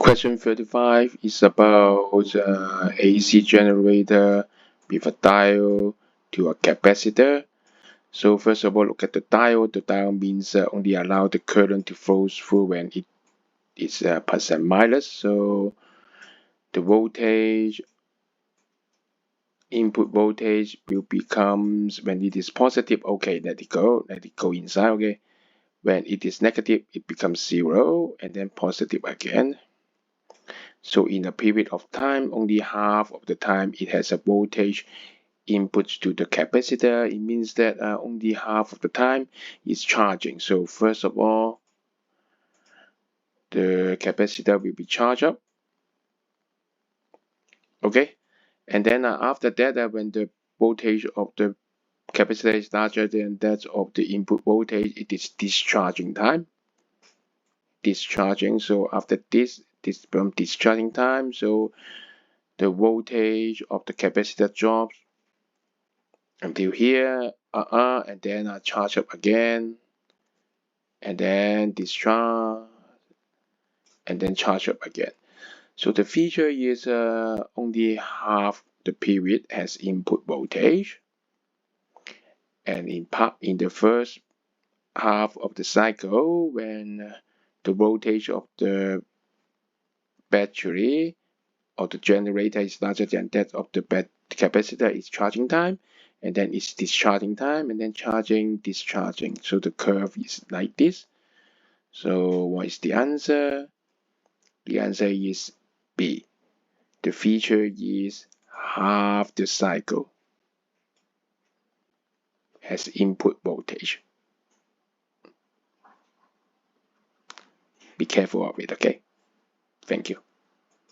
Question 35 is about AC generator with a diode to a capacitor. So first of all, look at the diode. The diode means only allow the current to flow through when it is plus and minus. So the voltage, input voltage will becomes when it is positive. Okay, let it go inside. Okay, when it is negative, it becomes 0 and then positive again. So in a period of time, only half of the time it has a voltage input to the capacitor. It means that only half of the time it's charging. So first of all, the capacitor will be charged up. Okay, and then after that, when the voltage of the capacitor is larger than that of the input voltage, it is discharging time. Discharging. So after this from discharging time, so the voltage of the capacitor drops until here, and then charge up again, and then discharge, and then charge up again. So the feature is only half the period has input voltage, and in the first half of the cycle, when the voltage of the battery or the generator is larger than that of the capacitor, is charging time, and then it's discharging time, and then charging, discharging. So the curve is like this. So what is the answer? The answer is B. The feature is half the cycle has input voltage. Be careful of it, okay? Thank you.